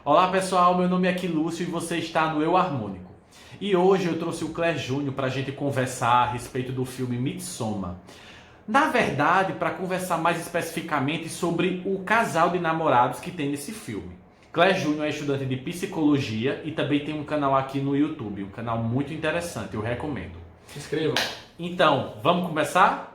Olá pessoal, meu nome é Aquilúcio e você está no Eu Harmônico. E hoje eu trouxe o Clé Júnior para a gente conversar a respeito do filme Midsommar. Na verdade, para conversar mais especificamente sobre o casal de namorados que tem nesse filme. Clé Júnior é estudante de psicologia e também tem um canal aqui no YouTube, um canal muito interessante, eu recomendo. Se inscrevam. Então, vamos começar?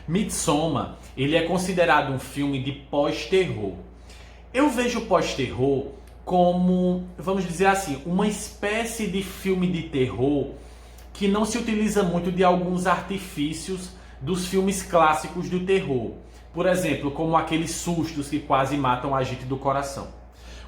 Midsommar, ele é considerado um filme de pós-terror. Eu vejo o pós-terror como, vamos dizer assim, uma espécie de filme de terror que não se utiliza muito de alguns artifícios dos filmes clássicos do terror. Por exemplo, como aqueles sustos que quase matam a gente do coração.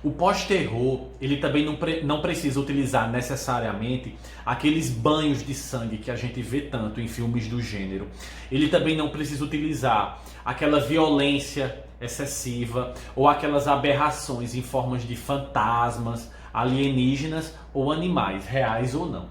O pós-terror, ele também não precisa utilizar necessariamente aqueles banhos de sangue que a gente vê tanto em filmes do gênero. Ele também não precisa utilizar aquela violência excessiva ou aquelas aberrações em formas de fantasmas, alienígenas ou animais, reais ou não.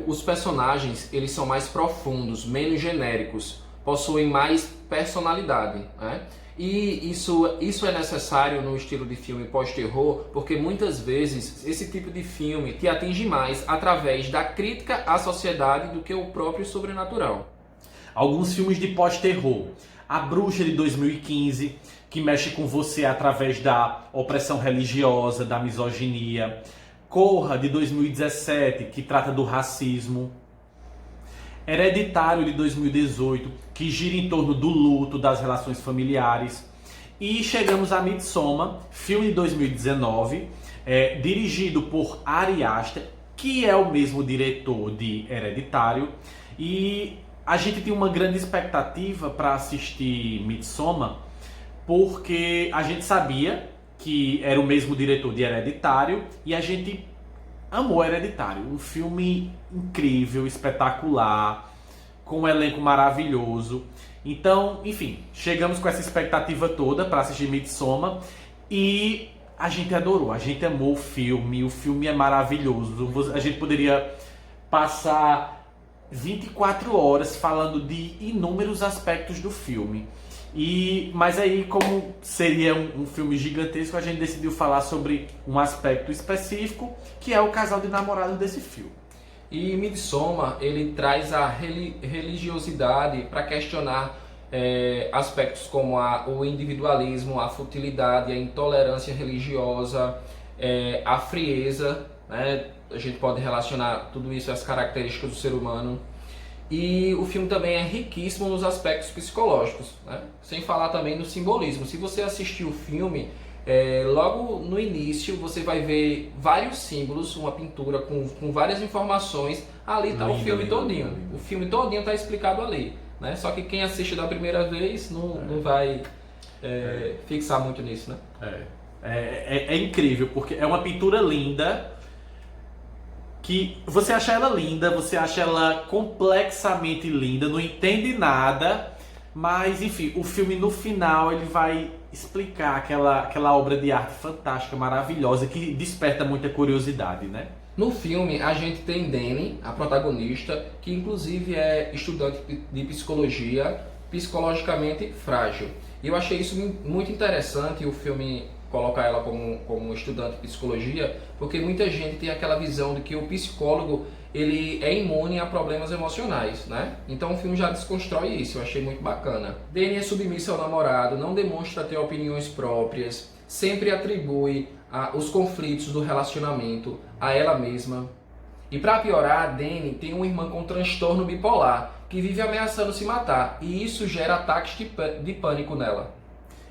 Os personagens, eles são mais profundos, menos genéricos, possuem mais personalidade, né? E isso é necessário no estilo de filme pós-terror, porque muitas vezes esse tipo de filme te atinge mais através da crítica à sociedade do que o próprio sobrenatural. Alguns filmes de pós-terror. A Bruxa de 2015, que mexe com você através da opressão religiosa, da misoginia. Corra, de 2017, que trata do racismo. Hereditário, de 2018, que gira em torno do luto, das relações familiares. E chegamos a Midsommar, filme de 2019, dirigido por Ari Aster, que é o mesmo diretor de Hereditário. E a gente tem uma grande expectativa para assistir Midsommar, porque a gente sabia que era o mesmo diretor de Hereditário e a gente amou Hereditário, um filme incrível, espetacular, com um elenco maravilhoso. Então, enfim, chegamos com essa expectativa toda para assistir Midsommar e a gente adorou, a gente amou o filme é maravilhoso. A gente poderia passar 24 horas falando de inúmeros aspectos do filme. Mas aí, como seria um filme gigantesco, a gente decidiu falar sobre um aspecto específico, que é o casal de namorados desse filme. E Midsommar, ele traz a religiosidade para questionar aspectos como o individualismo, a futilidade, a intolerância religiosa, a frieza, né? A gente pode relacionar tudo isso às características do ser humano. E o filme também é riquíssimo nos aspectos psicológicos, né? Sem falar também no simbolismo. Se você assistir o filme, logo no início você vai ver vários símbolos, uma pintura com várias informações. Ali está o filme todinho. O filme todinho está explicado ali, né? Só que quem assiste da primeira vez não vai fixar muito nisso, né? É incrível, porque é uma pintura linda, que você acha ela linda, você acha ela complexamente linda, não entende nada, mas enfim, o filme no final ele vai explicar aquela obra de arte fantástica, maravilhosa, que desperta muita curiosidade, né? No filme a gente tem Dani, a protagonista, que inclusive é estudante de psicologia, psicologicamente frágil. E eu achei isso muito interessante, o filme colocar ela como estudante de psicologia, porque muita gente tem aquela visão de que o psicólogo ele é imune a problemas emocionais, né? Então o filme já desconstrói isso, eu achei muito bacana. Dani é submissa ao namorado, não demonstra ter opiniões próprias, sempre atribui os conflitos do relacionamento a ela mesma. E para piorar, Dani tem uma irmã com transtorno bipolar, que vive ameaçando se matar, e isso gera ataques de pânico nela.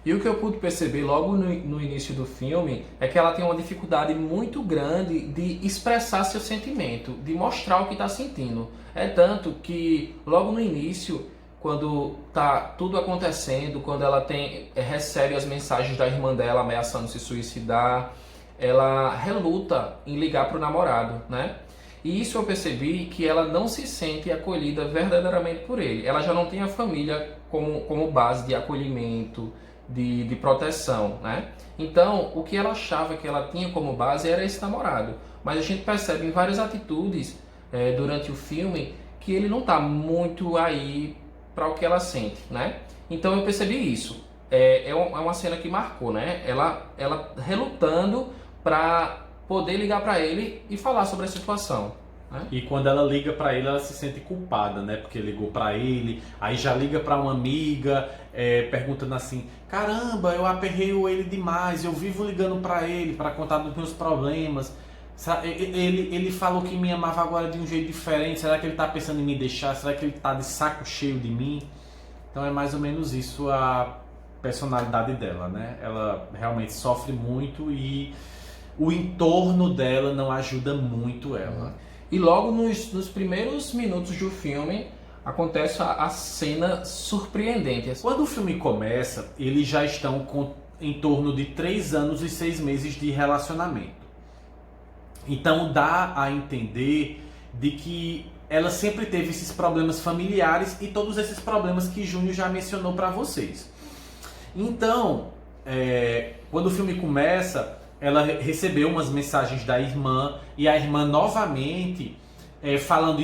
E o que eu pude perceber logo no início do filme é que ela tem uma dificuldade muito grande de expressar seu sentimento, de mostrar o que está sentindo. É tanto que logo no início, quando está tudo acontecendo, quando ela recebe as mensagens da irmã dela ameaçando se suicidar, ela reluta em ligar para o namorado, né? E isso eu percebi que ela não se sente acolhida verdadeiramente por ele. Ela já não tem a família como base de acolhimento, de proteção, né? Então, o que ela achava que ela tinha como base era esse namorado. Mas a gente percebe em várias atitudes durante o filme que ele não está muito aí para o que ela sente, né? Então eu percebi isso. É uma cena que marcou, né? Ela relutando para poder ligar para ele e falar sobre a situação, né? E quando ela liga pra ele, ela se sente culpada, né? Porque ligou pra ele, aí já liga pra uma amiga, perguntando assim: caramba, eu aperreio ele demais, eu vivo ligando pra ele pra contar dos meus problemas. Ele falou que me amava agora de um jeito diferente. Será que ele tá pensando em me deixar? Será que ele tá de saco cheio de mim? Então é mais ou menos isso a personalidade dela, né? Ela realmente sofre muito e o entorno dela não ajuda muito ela. E logo nos primeiros minutos do filme acontece a cena surpreendente. Quando o filme começa, eles já estão com em torno de 3 anos e 6 meses de relacionamento. Então dá a entender de que ela sempre teve esses problemas familiares e todos esses problemas que Júnior já mencionou para vocês. Então, quando o filme começa, ela recebeu umas mensagens da irmã e a irmã novamente falando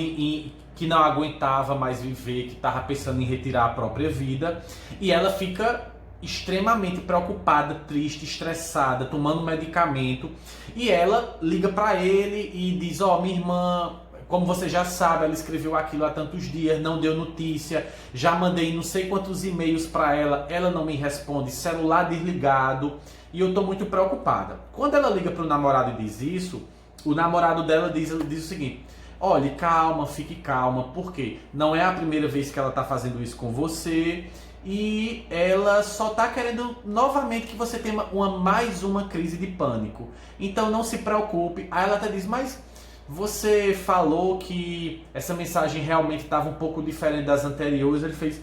que não aguentava mais viver, que estava pensando em retirar a própria vida, e ela fica extremamente preocupada, triste, estressada, tomando medicamento, e ela liga para ele e diz: minha irmã, como você já sabe, ela escreveu aquilo há tantos dias, não deu notícia, já mandei não sei quantos e-mails para ela não me responde, celular desligado, e eu tô muito preocupada. Quando ela liga pro namorado e diz isso, o namorado dela diz o seguinte: olhe, calma, fique calma, porque não é a primeira vez que ela tá fazendo isso com você, e ela só tá querendo novamente que você tenha mais uma crise de pânico. Então não se preocupe. Aí ela até diz: mas você falou que essa mensagem realmente estava um pouco diferente das anteriores. Ele fez: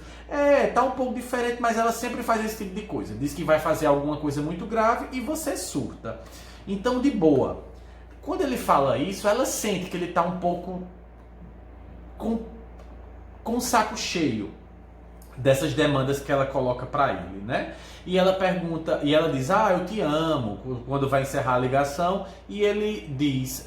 tá um pouco diferente, mas ela sempre faz esse tipo de coisa. Diz que vai fazer alguma coisa muito grave e você surta. Então, de boa. Quando ele fala isso, ela sente que ele está um pouco com o saco cheio dessas demandas que ela coloca para ele, né? E ela pergunta, e ela diz: eu te amo, quando vai encerrar a ligação, e ele diz: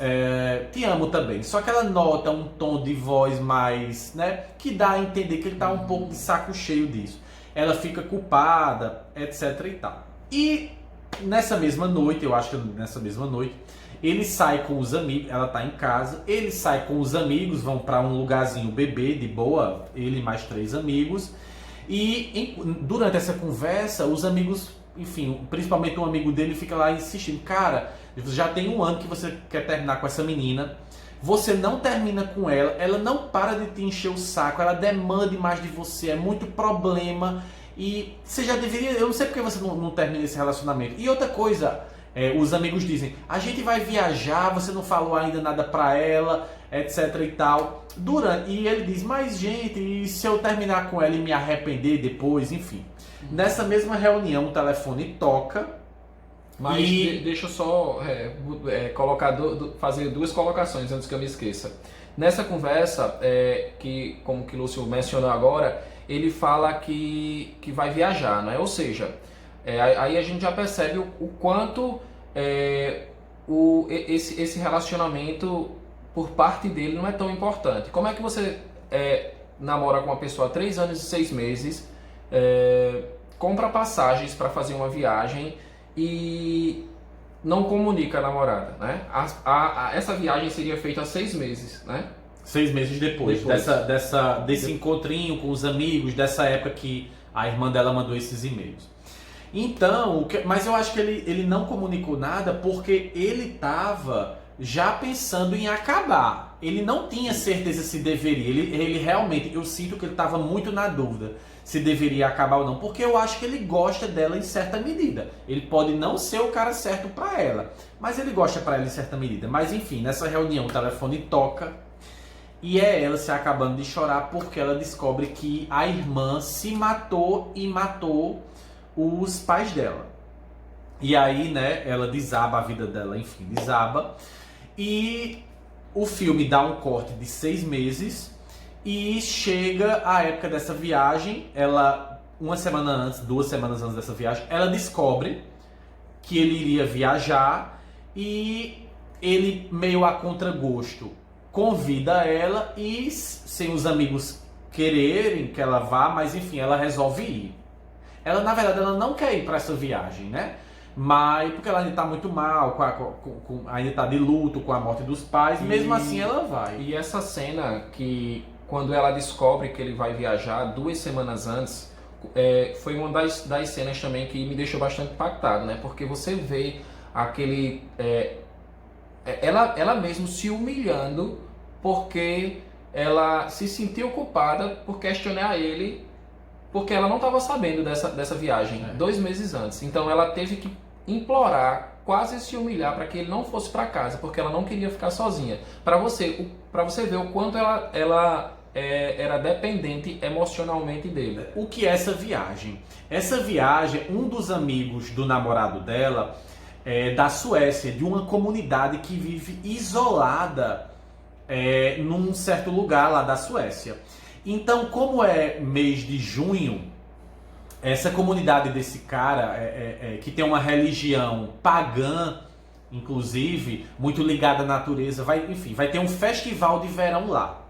te amo também. Só que ela nota um tom de voz mais, né, que dá a entender que ele tá um pouco de saco cheio disso. Ela fica culpada, etc e tal. E nessa mesma noite, eu acho que nessa mesma noite, ele sai com os amigos, ela tá em casa, ele sai com os amigos, vão para um lugarzinho beber de boa, ele e mais 3 amigos. E durante essa conversa, os amigos, enfim, principalmente um amigo dele fica lá insistindo: cara, já tem 1 ano que você quer terminar com essa menina, você não termina com ela não para de te encher o saco, ela demanda mais de você, é muito problema, e você já deveria, eu não sei porque você não termina esse relacionamento. E outra coisa, os amigos dizem: a gente vai viajar, você não falou ainda nada pra ela, etc e tal. E ele diz: mas gente, e se eu terminar com ela e me arrepender depois? Enfim, nessa mesma reunião o telefone toca. Mas deixa eu só fazer 2 colocações antes que eu me esqueça. Nessa conversa, que como que o Lúcio mencionou agora, ele fala que vai viajar, né? Ou seja, aí a gente já percebe o quanto esse relacionamento por parte dele não é tão importante. Como é que você namora com uma pessoa há 3 anos e 6 meses, compra passagens para fazer uma viagem e não comunica a namorada, né? Essa viagem seria feita há 6 meses, né? 6 meses depois. Desse encontrinho com os amigos, dessa época que a irmã dela mandou esses e-mails. Então, mas eu acho que ele não comunicou nada porque ele estava já pensando em acabar. Ele não tinha certeza se deveria. Ele realmente, eu sinto que ele estava muito na dúvida se deveria acabar ou não, porque eu acho que ele gosta dela em certa medida. Ele pode não ser o cara certo para ela, mas ele gosta para ela em certa medida. Mas enfim, nessa reunião o telefone toca e é ela se acabando de chorar porque ela descobre que a irmã se matou e matou os pais dela. E aí, né, ela desaba, a vida dela, enfim, desaba. E o filme dá um corte de 6 meses e chega a época dessa viagem. Ela, 1 semana antes, 2 semanas antes dessa viagem, ela descobre que ele iria viajar e ele, meio a contragosto, convida ela e, sem os amigos quererem que ela vá, mas enfim, ela resolve ir. Ela, na verdade, ela não quer ir para essa viagem, né? Mas porque ela ainda está muito mal, ainda está de luto com a morte dos pais, mesmo assim ela vai. E essa cena que, quando ela descobre que ele vai viajar 2 semanas antes, foi uma das cenas também que me deixou bastante impactado, né? Porque você vê aquele... ela mesmo se humilhando porque ela se sentiu culpada por questionar ele, porque ela não estava sabendo dessa viagem 2 meses antes. Então ela teve que implorar, quase se humilhar para que ele não fosse para casa, porque ela não queria ficar sozinha. Para você ver o quanto ela era dependente emocionalmente dele. O que é essa viagem? Essa viagem, um dos amigos do namorado dela é da Suécia, de uma comunidade que vive isolada num certo lugar lá da Suécia. Então, como é mês de junho, essa comunidade desse cara, que tem uma religião pagã, inclusive, muito ligada à natureza, vai ter um festival de verão lá.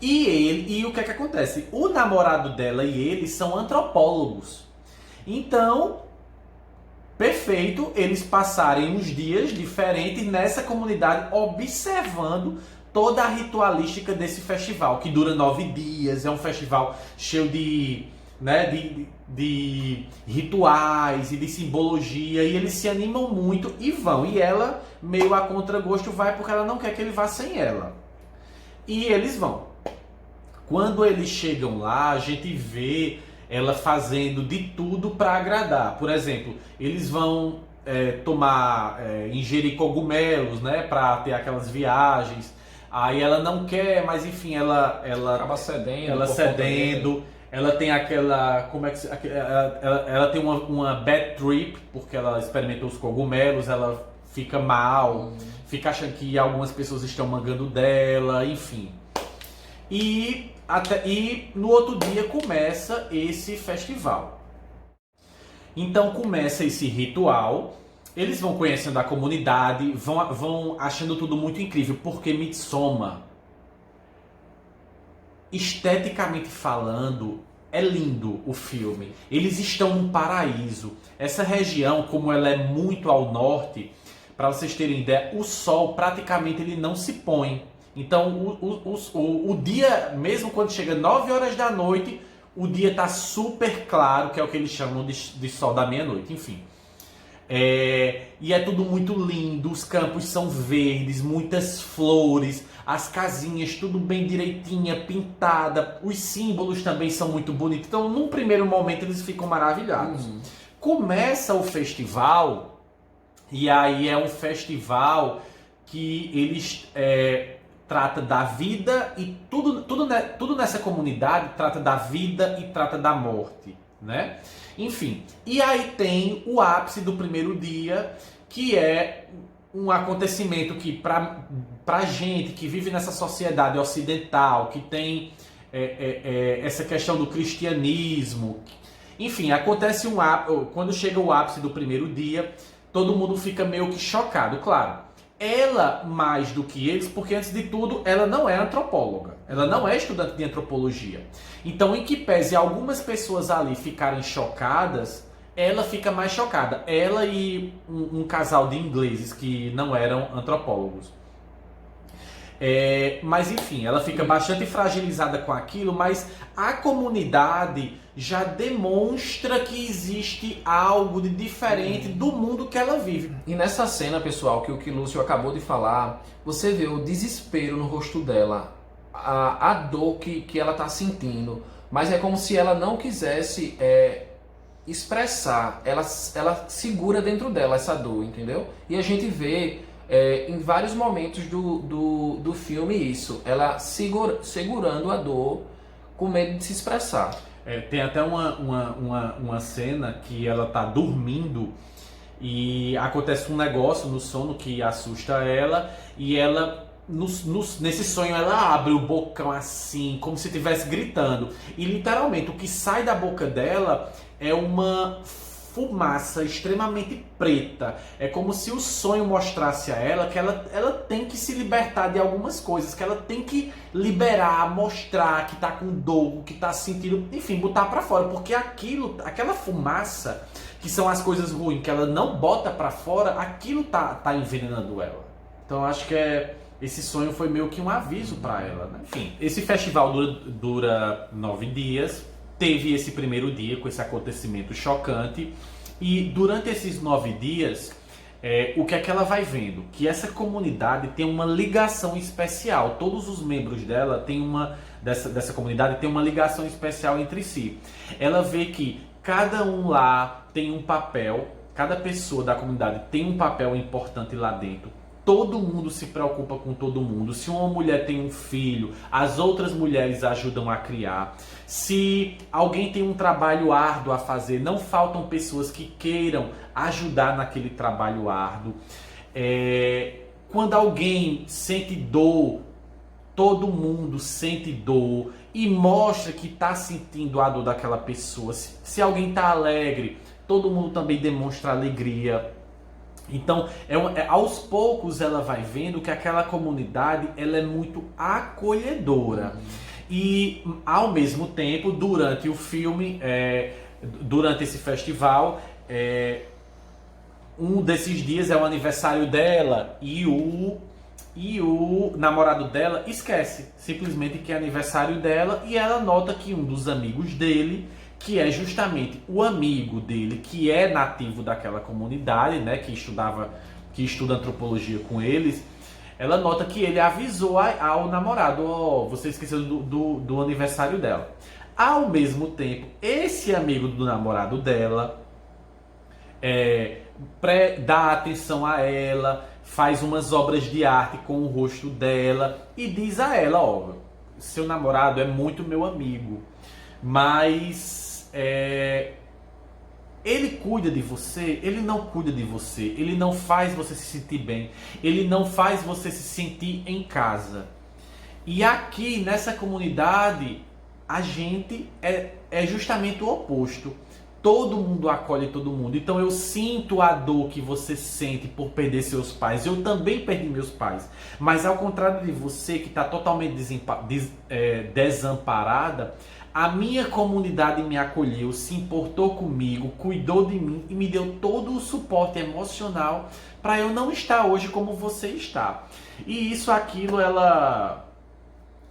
E o que é que acontece? O namorado dela e ele são antropólogos. Então, perfeito eles passarem uns dias diferentes nessa comunidade observando toda a ritualística desse festival, que dura 9 dias, é um festival cheio de rituais e de simbologia, e eles se animam muito e vão. E ela, meio a contragosto, vai porque ela não quer que ele vá sem ela. E eles vão. Quando eles chegam lá, a gente vê ela fazendo de tudo para agradar. Por exemplo, eles vão ingerir cogumelos, né, para ter aquelas viagens. Aí ela não quer, mas enfim, ela acaba cedendo. Ela cedendo. Ela tem aquela, ela tem uma bad trip porque ela experimentou os cogumelos. Ela fica mal, fica achando que algumas pessoas estão mangando dela, enfim. E no outro dia começa esse festival. Então começa esse ritual, eles vão conhecendo a comunidade, vão achando tudo muito incrível, porque Midsommar, esteticamente falando, é lindo o filme. Eles estão num paraíso. Essa região, como ela é muito ao norte, para vocês terem ideia, o sol praticamente ele não se põe. Então o dia, mesmo quando chega 9 horas da noite, o dia está super claro, que é o que eles chamam de sol da meia-noite, enfim. E é tudo muito lindo, os campos são verdes, muitas flores, as casinhas tudo bem direitinha, pintada, os símbolos também são muito bonitos. Então, num primeiro momento, eles ficam maravilhados. Começa o festival, e aí é um festival que eles trata da vida, e tudo nessa comunidade trata da vida e trata da morte, né? Enfim, e aí tem o ápice do primeiro dia, que é um acontecimento que pra gente que vive nessa sociedade ocidental, que tem essa questão do cristianismo, enfim, acontece quando chega o ápice do primeiro dia, todo mundo fica meio que chocado, claro. Ela mais do que eles, porque antes de tudo ela não é antropóloga, ela não é estudante de antropologia. Então, em que pese algumas pessoas ali ficarem chocadas, ela fica mais chocada. Ela e um casal de ingleses que não eram antropólogos. Mas enfim, ela fica bastante fragilizada com aquilo, mas a comunidade já demonstra que existe algo de diferente do mundo que ela vive. E nessa cena, pessoal, que o que Lúcio acabou de falar, você vê o desespero no rosto dela, a dor que ela está sentindo, mas é como se ela não quisesse expressar, ela segura dentro dela essa dor, entendeu? E a gente vê em vários momentos do filme isso, ela segurando a dor com medo de se expressar. Tem até uma cena que ela tá dormindo e acontece um negócio no sono que assusta ela, e ela, nesse sonho, ela abre o bocão assim, como se estivesse gritando, e literalmente o que sai da boca dela é uma fumaça extremamente preta. É como se o sonho mostrasse a ela que ela tem que se libertar de algumas coisas, que ela tem que liberar, mostrar que tá com dor, que tá sentindo, enfim, botar pra fora, porque aquela fumaça, que são as coisas ruins que ela não bota pra fora, aquilo tá envenenando ela. Então eu acho que esse sonho foi meio que um aviso pra ela, né? Enfim, esse festival dura 9 dias. Teve esse primeiro dia com esse acontecimento chocante, e durante esses 9 dias, o que é que ela vai vendo? Que essa comunidade tem uma ligação especial. Todos os membros dela dessa comunidade tem uma ligação especial entre si. Ela vê que cada um lá tem um papel, cada pessoa da comunidade tem um papel importante lá dentro. Todo mundo se preocupa com todo mundo. Se uma mulher tem um filho, as outras mulheres ajudam a criar. Se alguém tem um trabalho árduo a fazer, não faltam pessoas que queiram ajudar naquele trabalho árduo. Quando alguém sente dor, todo mundo sente dor e mostra que está sentindo a dor daquela pessoa. Se alguém está alegre, todo mundo também demonstra alegria. Então, aos poucos ela vai vendo que aquela comunidade ela é muito acolhedora. E, ao mesmo tempo, durante o filme, durante esse festival, um desses dias é o aniversário dela e o namorado dela esquece simplesmente que é aniversário dela, e ela nota que um dos amigos dele, que é justamente o amigo dele, que é nativo daquela comunidade, né, que estuda antropologia com eles, ela nota que ele avisou ao namorado: você esqueceu do aniversário dela. Ao mesmo tempo, esse amigo do namorado dela dá atenção a ela, faz umas obras de arte com o rosto dela e diz a ela: seu namorado é muito meu amigo, mas ele cuida de você, ele não cuida de você, ele não faz você se sentir bem, ele não faz você se sentir em casa. E aqui nessa comunidade a gente é justamente o oposto. Todo mundo acolhe todo mundo. Então eu sinto a dor que você sente por perder seus pais. Eu também perdi meus pais. Mas ao contrário de você, que está totalmente desamparada, a minha comunidade me acolheu, se importou comigo, cuidou de mim e me deu todo o suporte emocional para eu não estar hoje como você está. E aquilo, ela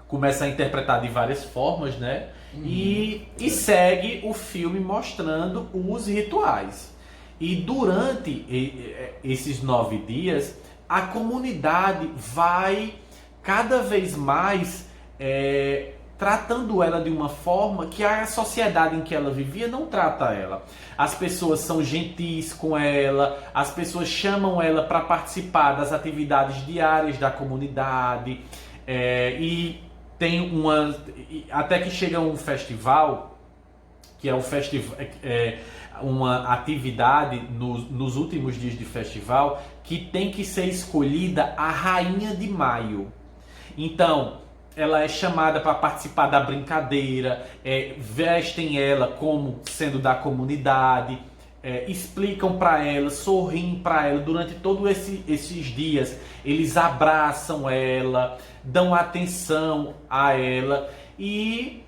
começa a interpretar de várias formas, né? E segue o filme mostrando os rituais. E durante esses 9 dias, a comunidade vai cada vez mais tratando ela de uma forma que a sociedade em que ela vivia não trata ela. As pessoas são gentis com ela, as pessoas chamam ela para participar das atividades diárias da comunidade, e tem até que chega um festival, que é uma atividade nos últimos dias de festival, que tem que ser escolhida a Rainha de Maio. Então, ela é chamada para participar da brincadeira, vestem ela como sendo da comunidade, explicam para ela, sorriem para ela durante todos esses dias. Eles abraçam ela, dão atenção a ela, e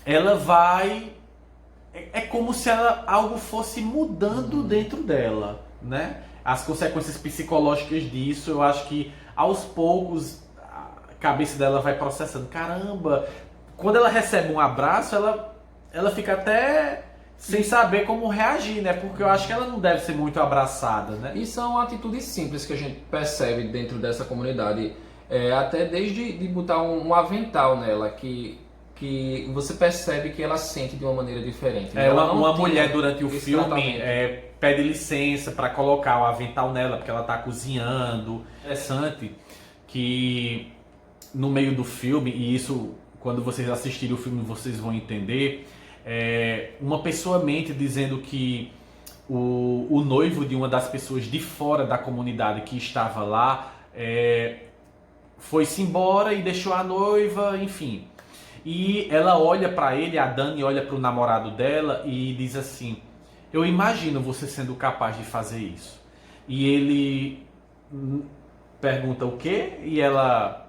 ela vai... É como se algo fosse mudando dentro dela, né? As consequências psicológicas disso, eu acho que aos poucos a cabeça dela vai processando. Caramba, quando ela recebe um abraço, ela fica até sem saber como reagir, né? Porque eu acho que ela não deve ser muito abraçada, né? E são atitudes simples que a gente percebe dentro dessa comunidade, até desde de botar um avental nela, que você percebe que ela sente de uma maneira diferente. Uma mulher durante o filme pede licença para colocar o avental nela, porque ela está cozinhando. Interessante que no meio do filme, e isso quando vocês assistirem o filme vocês vão entender, uma pessoa mente dizendo que o noivo de uma das pessoas de fora da comunidade que estava lá foi-se embora e deixou a noiva, enfim. E ela olha pra ele, a Dani olha pro namorado dela e diz assim: eu imagino você sendo capaz de fazer isso. E ele pergunta o quê? E ela: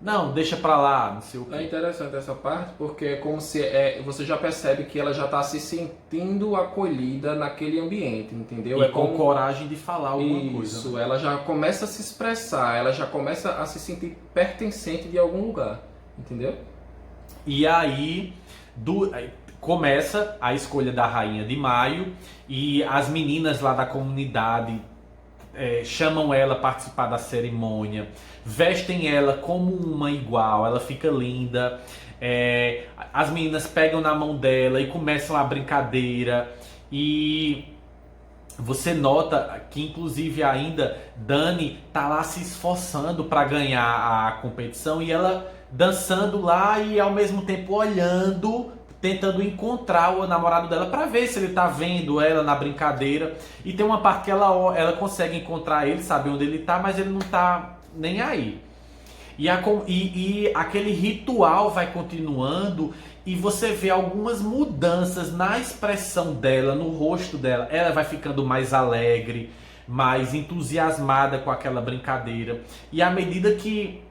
não, deixa pra lá, não sei o quê. É interessante essa parte porque é como se você já percebe que ela já está se sentindo acolhida naquele ambiente, entendeu? E É com como coragem de falar alguma coisa. isso, ela já começa a se expressar, ela já começa a se sentir pertencente de algum lugar, entendeu? E aí começa a escolha da Rainha de Maio e as meninas lá da comunidade chamam ela a participar da cerimônia, vestem ela como uma igual, ela fica linda. As meninas pegam na mão dela e começam a brincadeira. E você nota que inclusive ainda Dani tá lá se esforçando para ganhar a competição e ela dançando lá e ao mesmo tempo olhando, tentando encontrar o namorado dela para ver se ele tá vendo ela na brincadeira. E tem uma parte que ela consegue encontrar ele, sabe onde ele tá, mas ele não tá nem aí. E aquele ritual vai continuando e você vê algumas mudanças na expressão dela, no rosto dela. Ela vai ficando mais alegre, mais entusiasmada com aquela brincadeira. E à medida que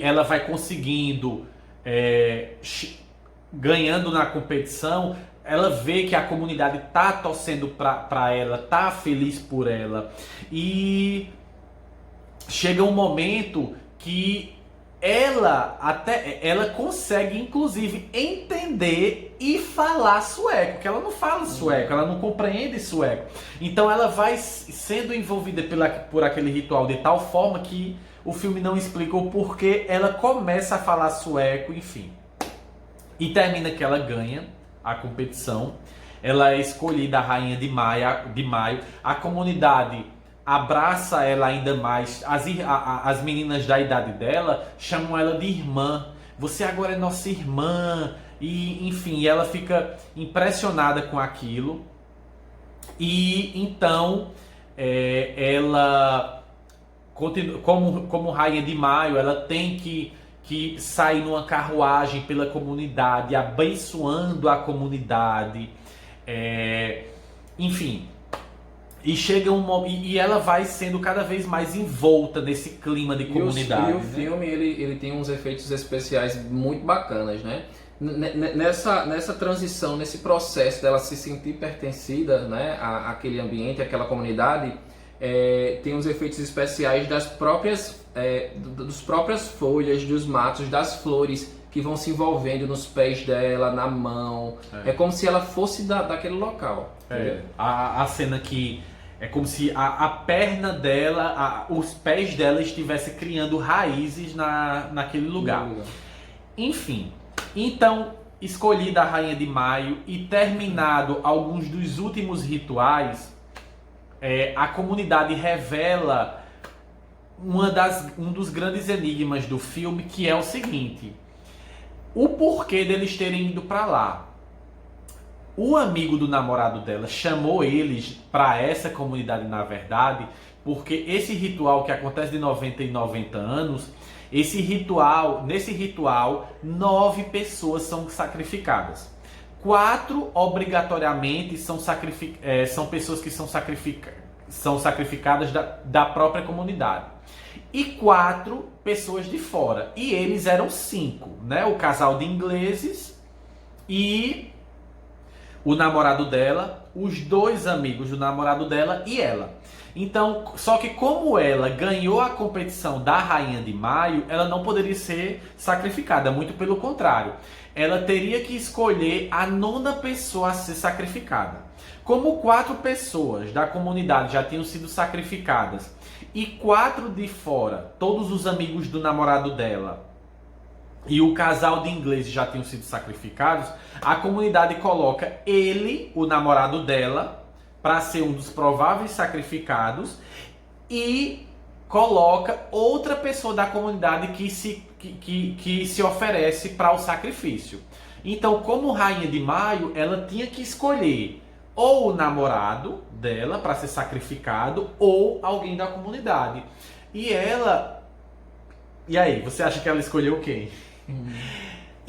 ela vai conseguindo, ganhando na competição, ela vê que a comunidade tá torcendo pra ela, tá feliz por ela. E chega um momento que ela consegue inclusive entender e falar sueco, que ela não fala sueco, ela não compreende sueco. Então ela vai sendo envolvida por aquele ritual de tal forma que o filme não explica o porquê, ela começa a falar sueco, enfim. E termina que ela ganha a competição. Ela é escolhida a Rainha de Maio. A comunidade abraça ela ainda mais. As meninas da idade dela chamam ela de irmã. Você agora é nossa irmã. E enfim, ela fica impressionada com aquilo. E então ela continua, como Rainha de Maio, ela tem que sair numa carruagem pela comunidade, abençoando a comunidade. Enfim. E chega e ela vai sendo cada vez mais envolta nesse clima de comunidade. E o filme ele tem uns efeitos especiais muito bacanas, né? Nessa transição, nesse processo dela se sentir pertencida, né, àquele ambiente, àquela comunidade, tem uns efeitos especiais das próprias folhas, dos matos, das flores que vão se envolvendo nos pés dela, na mão. É como se ela fosse daquele local. A cena que é como se a perna dela, os pés dela estivessem criando raízes naquele lugar. Enfim, então escolhida a Rainha de Maio e terminado alguns dos últimos rituais, a comunidade revela um dos grandes enigmas do filme, que é o seguinte: o porquê deles terem ido para lá. O amigo do namorado dela chamou eles para essa comunidade, na verdade, porque esse ritual que acontece de 90 em 90 anos, nesse ritual, 9 pessoas são sacrificadas. 4 obrigatoriamente são pessoas que são sacrificadas da própria comunidade. E 4 pessoas de fora. E eles eram 5, né? O casal de ingleses e o namorado dela, os 2 amigos do namorado dela e ela. Então, só que como ela ganhou a competição da Rainha de Maio, ela não poderia ser sacrificada, muito pelo contrário. Ela teria que escolher a 9ª pessoa a ser sacrificada. Como 4 pessoas da comunidade já tinham sido sacrificadas e 4 de fora, todos os amigos do namorado dela e o casal de ingleses já tinham sido sacrificados, a comunidade coloca ele, o namorado dela, para ser um dos prováveis sacrificados e coloca outra pessoa da comunidade que se oferece para o sacrifício. Então, como Rainha de Maio, ela tinha que escolher ou o namorado dela para ser sacrificado ou alguém da comunidade. E aí, você acha que ela escolheu quem?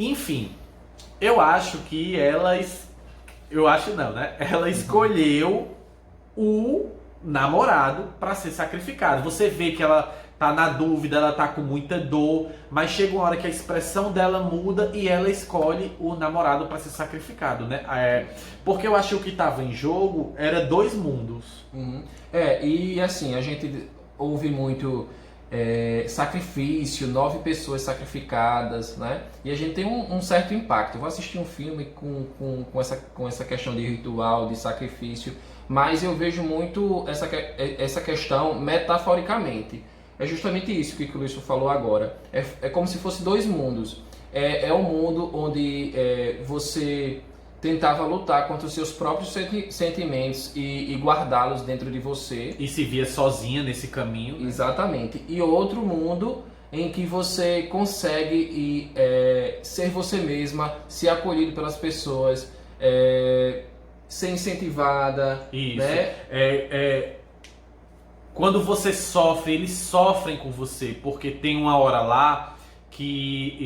Enfim, eu acho que eu acho não, né? Ela escolheu o namorado para ser sacrificado. Você vê que ela tá na dúvida, ela tá com muita dor, mas chega uma hora que a expressão dela muda e ela escolhe o namorado para ser sacrificado, né? Porque eu acho que o que tava em jogo era dois mundos. E assim, a gente ouve muito sacrifício, 9 pessoas sacrificadas, né? E a gente tem um certo impacto. Eu vou assistir um filme com essa questão de ritual, de sacrifício, mas eu vejo muito essa questão metaforicamente. É justamente isso que o Luiz falou agora. É como se fosse dois mundos. É um mundo onde você tentava lutar contra os seus próprios sentimentos e guardá-los dentro de você. E se via sozinha nesse caminho. Né? Exatamente. E outro mundo em que você consegue ser você mesma, ser acolhido pelas pessoas, ser incentivada. Isso. Né? Quando você sofre, eles sofrem com você, porque tem uma hora lá que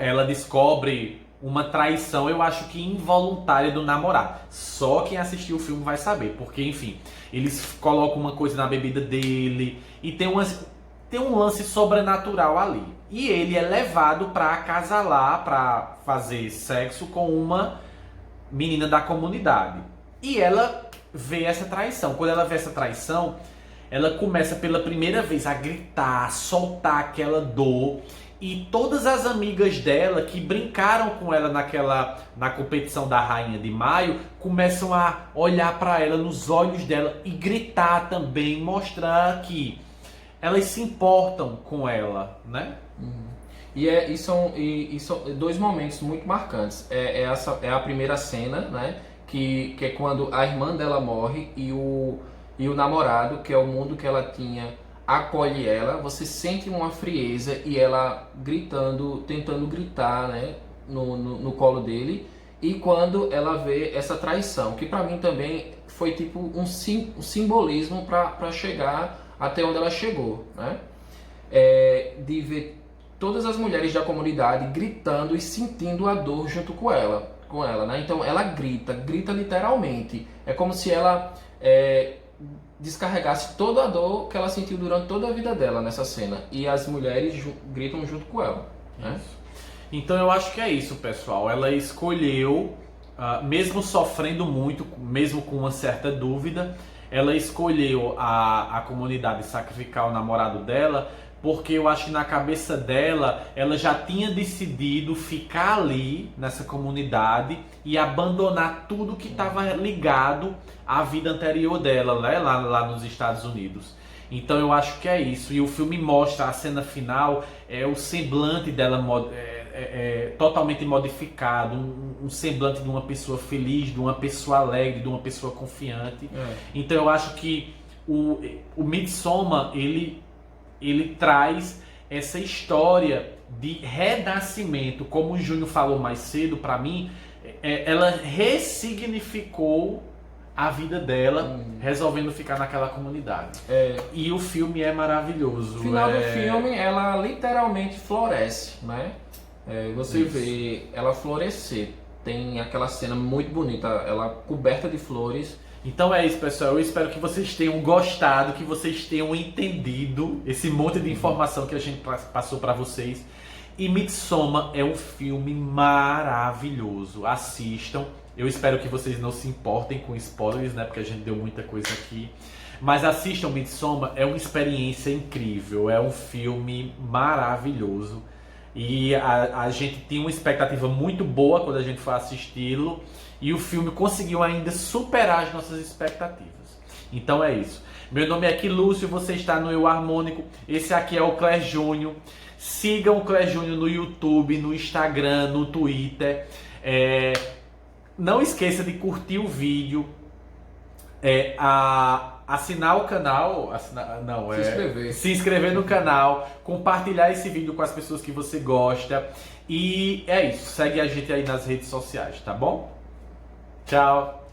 ela descobre uma traição, eu acho que involuntária do namorado. Só quem assistiu o filme vai saber, porque enfim, eles colocam uma coisa na bebida dele e tem um lance sobrenatural ali. E ele é levado para acasalar, para fazer sexo com uma menina da comunidade. E ela vê essa traição. Quando ela vê essa traição, ela começa pela primeira vez a gritar, a soltar aquela dor. E todas as amigas dela que brincaram com ela na competição da Rainha de Maio começam a olhar para ela nos olhos dela e gritar também, mostrar que elas se importam com ela, né? E são dois momentos muito marcantes. É a primeira cena, né? Que é quando a irmã dela morre e o namorado, que é o mundo que ela tinha, acolhe ela. Você sente uma frieza e ela gritando, tentando gritar, né, no colo dele. E quando ela vê essa traição, que pra mim também foi tipo um simbolismo pra chegar até onde ela chegou, né? De ver todas as mulheres da comunidade gritando e sentindo a dor junto com ela, né? Então ela grita literalmente. É como se ela descarregasse toda a dor que ela sentiu durante toda a vida dela nessa cena. E as mulheres gritam junto com ela, né? Então eu acho que é isso, pessoal. Ela escolheu, mesmo sofrendo muito, mesmo com uma certa dúvida, ela escolheu a comunidade sacrificar o namorado dela, porque eu acho que na cabeça dela, ela já tinha decidido ficar ali nessa comunidade e abandonar tudo que estava ligado à vida anterior dela, né? lá nos Estados Unidos. Então eu acho que é isso. E o filme mostra a cena final, o semblante dela totalmente modificado, um semblante de uma pessoa feliz, de uma pessoa alegre, de uma pessoa confiante. Então eu acho que o Midsommar, ele traz essa história de renascimento, como o Júnior falou mais cedo, para mim, ela ressignificou a vida dela, resolvendo ficar naquela comunidade. E o filme é maravilhoso. No final do filme, ela literalmente floresce, né? Você vê ela florescer. Tem aquela cena muito bonita, ela coberta de flores. Então é isso, pessoal. Eu espero que vocês tenham gostado, que vocês tenham entendido esse monte de informação que a gente passou para vocês. E Midsommar é um filme maravilhoso. Assistam. Eu espero que vocês não se importem com spoilers, né? Porque a gente deu muita coisa aqui. Mas assistam Midsommar, é uma experiência incrível. É um filme maravilhoso. E a gente tinha uma expectativa muito boa quando a gente foi assisti-lo. E o filme conseguiu ainda superar as nossas expectativas. Então é isso. Meu nome é aqui Lúcio, você está no Eu Harmônico. Esse aqui é o Clé Júnior. Sigam o Clé Júnior no YouTube, no Instagram, no Twitter. Não esqueça de curtir o vídeo. Assinar o canal, se inscrever no canal, compartilhar esse vídeo com as pessoas que você gosta. E é isso, segue a gente aí nas redes sociais, tá bom? Tchau!